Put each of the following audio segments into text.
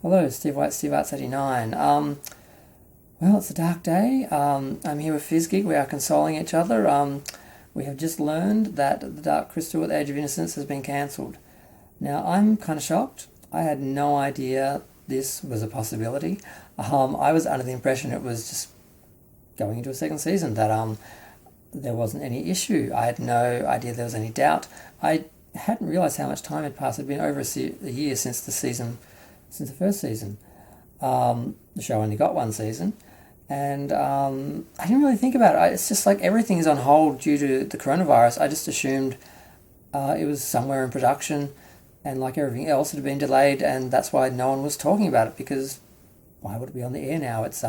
Hello, Steve White, Steve Arts 89. Well, it's a dark day. I'm here with FizzGig. We are consoling each other. We have just learned that The Dark Crystal at the Age of Innocence has been cancelled. Now, I'm kind of shocked. I had no idea this was a possibility. I was under the impression it was just going into a second season, that there wasn't any issue. I had no idea there was any doubt. I hadn't realised how much time had passed. It had been over a year since the first season. The show only got one season, and I didn't really think about it. It's just like everything is on hold due to the coronavirus. I just assumed it was somewhere in production, and like everything else, it had been delayed, and that's why no one was talking about it, because why would it be on the air now? It's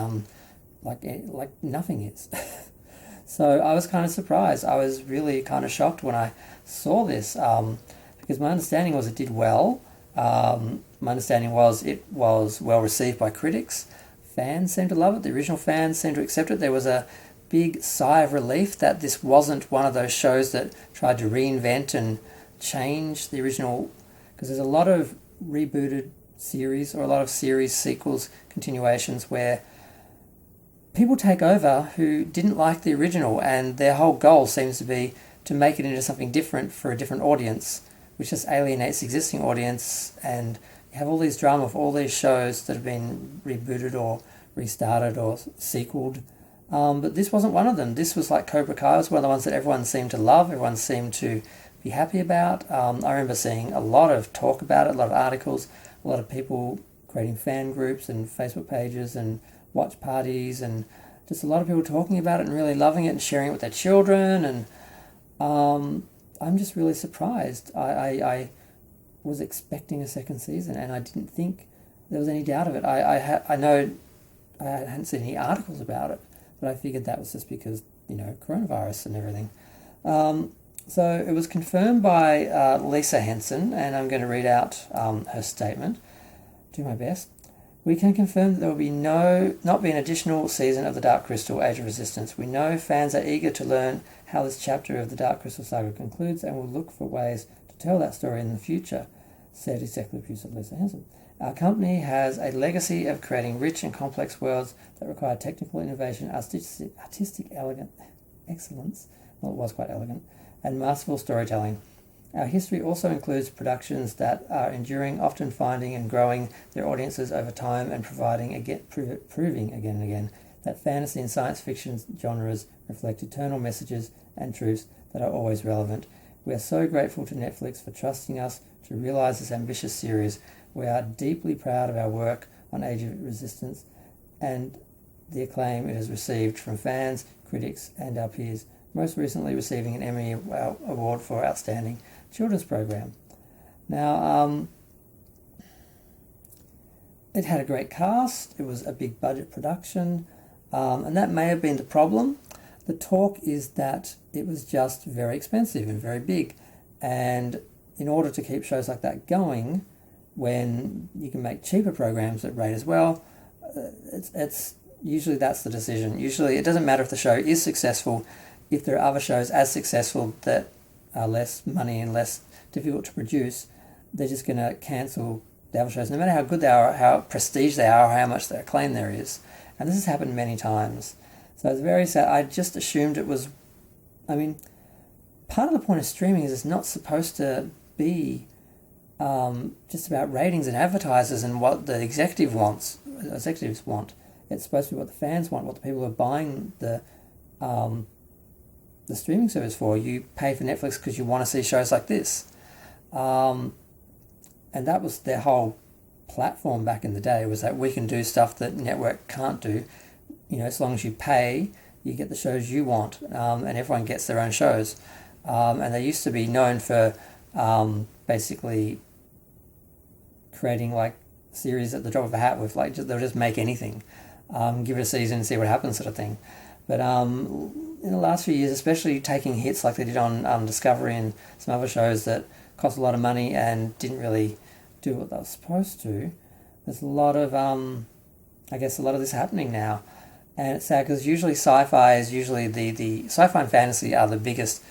like nothing is. So I was kind of surprised. I was really kind of shocked when I saw this, because my understanding was it did well. My understanding was it was well received by critics. Fans seemed to love it. The original fans seemed to accept it. There was a big sigh of relief that this wasn't one of those shows that tried to reinvent and change the original, because there's a lot of rebooted series or a lot of series sequels, continuations, where people take over who didn't like the original, and their whole goal seems to be to make it into something different for a different audience, which just alienates the existing audience. And you have all these drama of all these shows that have been rebooted or restarted or sequeled. But this wasn't one of them. This was like Cobra Kai. It was one of the ones that everyone seemed to love, everyone seemed to be happy about. I remember seeing a lot of talk about it, a lot of articles, a lot of people creating fan groups and Facebook pages and watch parties, and just a lot of people talking about it and really loving it and sharing it with their children. And I'm just really surprised. I was expecting a second season, and I didn't think there was any doubt of it. I know I hadn't seen any articles about it, but I figured that was just because, coronavirus and everything. So it was confirmed by Lisa Henson, and I'm going to read out her statement. Do my best. We can confirm that there will not be an additional season of The Dark Crystal: Age of Resistance. We know fans are eager to learn how this chapter of the Dark Crystal saga concludes, and will look for ways to tell that story in the future, said executive producer Lisa Henson. Our company has a legacy of creating rich and complex worlds that require technical innovation, artistic excellence, well, it was quite elegant, and masterful storytelling. Our history also includes productions that are enduring, often finding and growing their audiences over time, and proving again and again that fantasy and science fiction genres reflect eternal messages and truths that are always relevant. We are so grateful to Netflix for trusting us to realise this ambitious series. We are deeply proud of our work on Age of Resistance and the acclaim it has received from fans, critics, and our peers, most recently receiving an Emmy Award for Outstanding Children's Program. Now, it had a great cast. It was a big budget production, and that may have been the problem. The talk is that it was just very expensive and very big, and in order to keep shows like that going, when you can make cheaper programs that rate as well, it's usually that's the decision. Usually it doesn't matter if the show is successful. If there are other shows as successful that are less money and less difficult to produce, they're just going to cancel the other shows, no matter how good they are, how prestige they are, or how much their acclaim there is. And this has happened many times. So it's very sad. I just assumed it was, part of the point of streaming is it's not supposed to be just about ratings and advertisers and what the executives want. It's supposed to be what the fans want, what the people who are buying the streaming service for. You pay for Netflix because you want to see shows like this. And that was their whole platform back in the day, was that we can do stuff that network can't do. As long as you pay, you get the shows you want, and everyone gets their own shows. And they used to be known for basically creating like series at the drop of a hat with they'll just make anything, give it a season and see what happens, sort of thing. But in the last few years, especially taking hits like they did on Discovery and some other shows that cost a lot of money and didn't really do what they were supposed to, there's a lot of a lot of this happening now. And it's sad because usually sci-fi is usually the sci-fi and fantasy are the biggest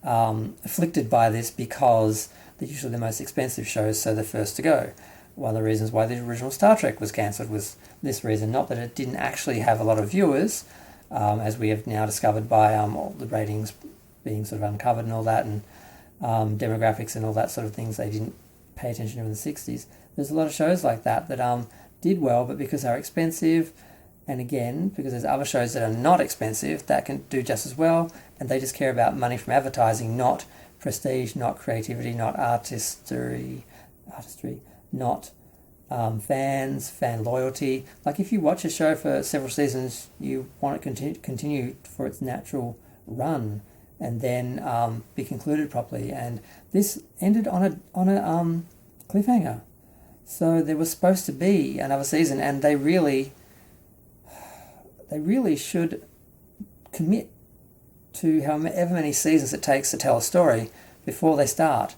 afflicted by this, because they're usually the most expensive shows, so they're first to go. one of the reasons why the original Star Trek was cancelled was this reason. Not that it didn't actually have a lot of viewers, as we have now discovered by all the ratings being sort of uncovered and all that, and demographics and all that sort of things they didn't pay attention to in the 60s. There's a lot of shows like that that did well, but because they're expensive, and again, because there's other shows that are not expensive that can do just as well, and they just care about money from advertising, not prestige, not creativity, not artistry, not fan loyalty. Like if you watch a show for several seasons, you want it to continue for its natural run, and then be concluded properly. And this ended on a cliffhanger. So there was supposed to be another season, and they really should commit to however many seasons it takes to tell a story before they start.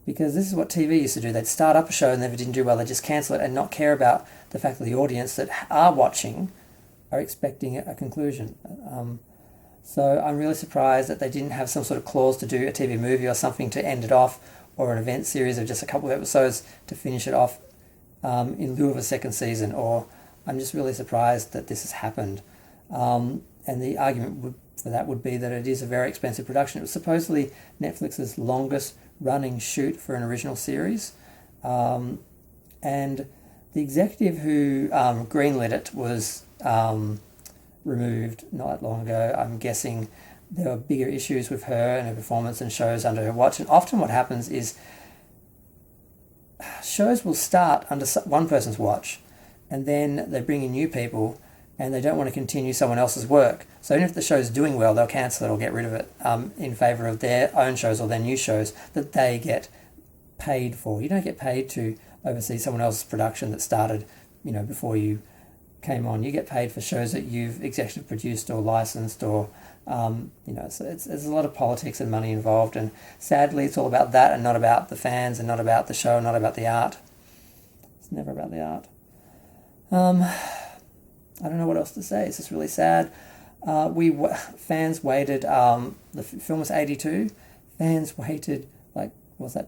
Because this is what TV used to do. They'd start up a show and if it didn't do well, they'd just cancel it and not care about the fact that the audience that are watching are expecting a conclusion. So I'm really surprised that they didn't have some sort of clause to do a TV movie or something to end it off, or an event series of just a couple of episodes to finish it off in lieu of a second season. Or I'm just really surprised that this has happened. And the argument for that would be that it is a very expensive production. It was supposedly Netflix's longest running shoot for an original series. And the executive who greenlit it was removed not that long ago. I'm guessing there were bigger issues with her and her performance and shows under her watch. And often what happens is shows will start under one person's watch, and then they bring in new people and they don't want to continue someone else's work. So even if the show's doing well, they'll cancel it or get rid of it in favour of their own shows or their new shows that they get paid for. You don't get paid to oversee someone else's production that started, before you came on. You get paid for shows that you've executive produced or licensed, or so there's a lot of politics and money involved, and sadly it's all about that and not about the fans and not about the show and not about the art. It's never about the art. I don't know what else to say. It's just really sad. Fans waited. The film was 82. Fans waited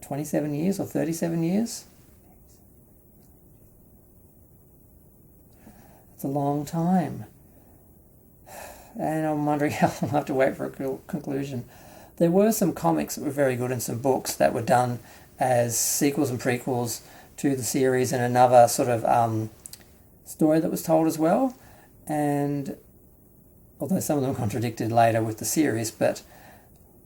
27 years or 37 years? It's a long time. And I'm wondering how long I'll have to wait for a conclusion. There were some comics that were very good and some books that were done as sequels and prequels to the series, and another sort of story that was told as well. And although some of them contradicted later with the series, but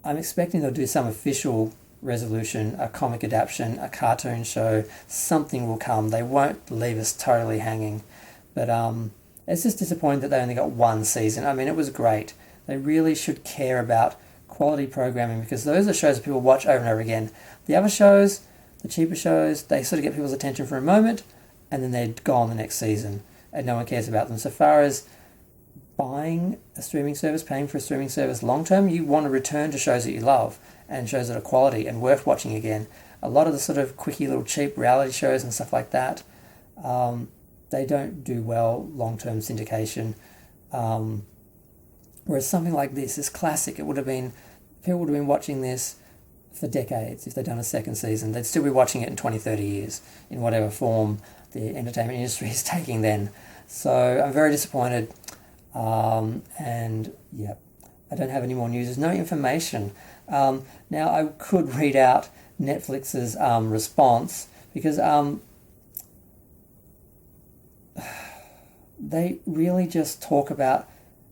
I'm expecting they'll do some official resolution, a comic adaptation, a cartoon show. Something will come. They won't leave us totally hanging. But it's just disappointing that they only got one season. I mean, it was great. They really should care about quality programming, because those are shows that people watch over and over again. The other shows, the cheaper shows, they sort of get people's attention for a moment and then they're gone the next season and no one cares about them. So far as buying a streaming service, paying for a streaming service long term, you want to return to shows that you love and shows that are quality and worth watching again. A lot of the sort of quickie little cheap reality shows and stuff like that, they don't do well long-term syndication. Whereas something like this classic. People would have been watching this for decades if they'd done a second season. They'd still be watching it in 20, 30 years in whatever form the entertainment industry is taking then. So I'm very disappointed. And yeah, I don't have any more news. There's no information. Now I could read out Netflix's response, because they really just talk about,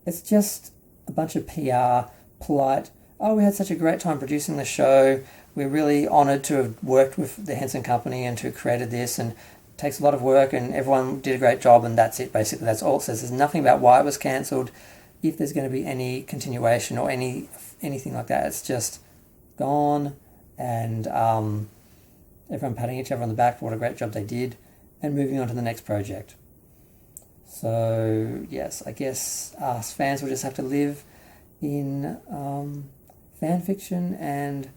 it's just a bunch of PR, polite, we had such a great time producing the show, we're really honoured to have worked with the Henson Company and to have created this, and it takes a lot of work and everyone did a great job, and that's it basically. That's all it says. There's nothing about why it was cancelled, if there's going to be any continuation or anything like that. It's just gone, and everyone patting each other on the back for what a great job they did and moving on to the next project. So yes, I guess us fans will just have to live in fan fiction and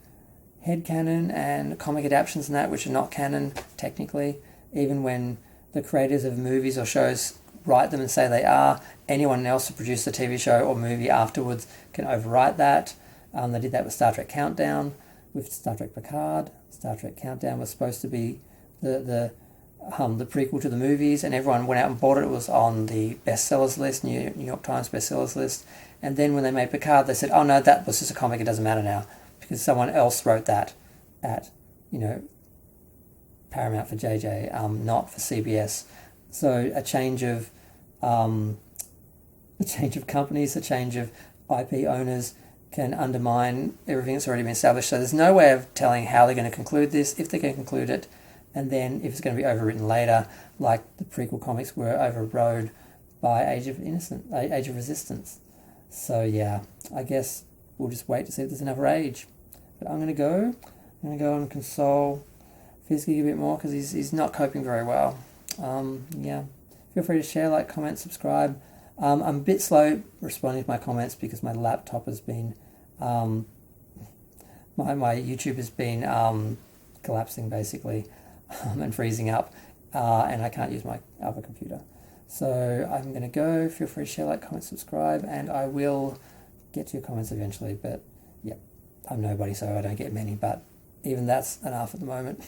headcanon and comic adaptations and that, which are not canon technically, even when the creators of movies or shows write them and say they are. Anyone else who produced the TV show or movie afterwards can overwrite that. They did that with Star Trek Countdown, with Star Trek Picard. Star Trek Countdown was supposed to be the the prequel to the movies, and everyone went out and bought it. It was on the bestsellers list, New York Times bestsellers list. And then when they made Picard, they said, "Oh no, that was just a comic. It doesn't matter now because someone else wrote that at Paramount for JJ, not for CBS." So a change of companies, a change of IP owners can undermine everything that's already been established. So there's no way of telling how they're going to conclude this, if they're going to conclude it, and then if it's going to be overwritten later, like the prequel comics were overrode by Age of Resistance. So yeah, I guess we'll just wait to see if there's another age. But I'm going to go and console Fizgig a bit more because he's not coping very well. Yeah, feel free to share, like, comment, subscribe. I'm a bit slow responding to my comments because my laptop has been, my YouTube has been collapsing basically and freezing up, and I can't use my other computer. So I'm going to go. Feel free to share, like, comment, subscribe, and I will get to your comments eventually. But yeah, I'm nobody, so I don't get many, but even that's enough at the moment.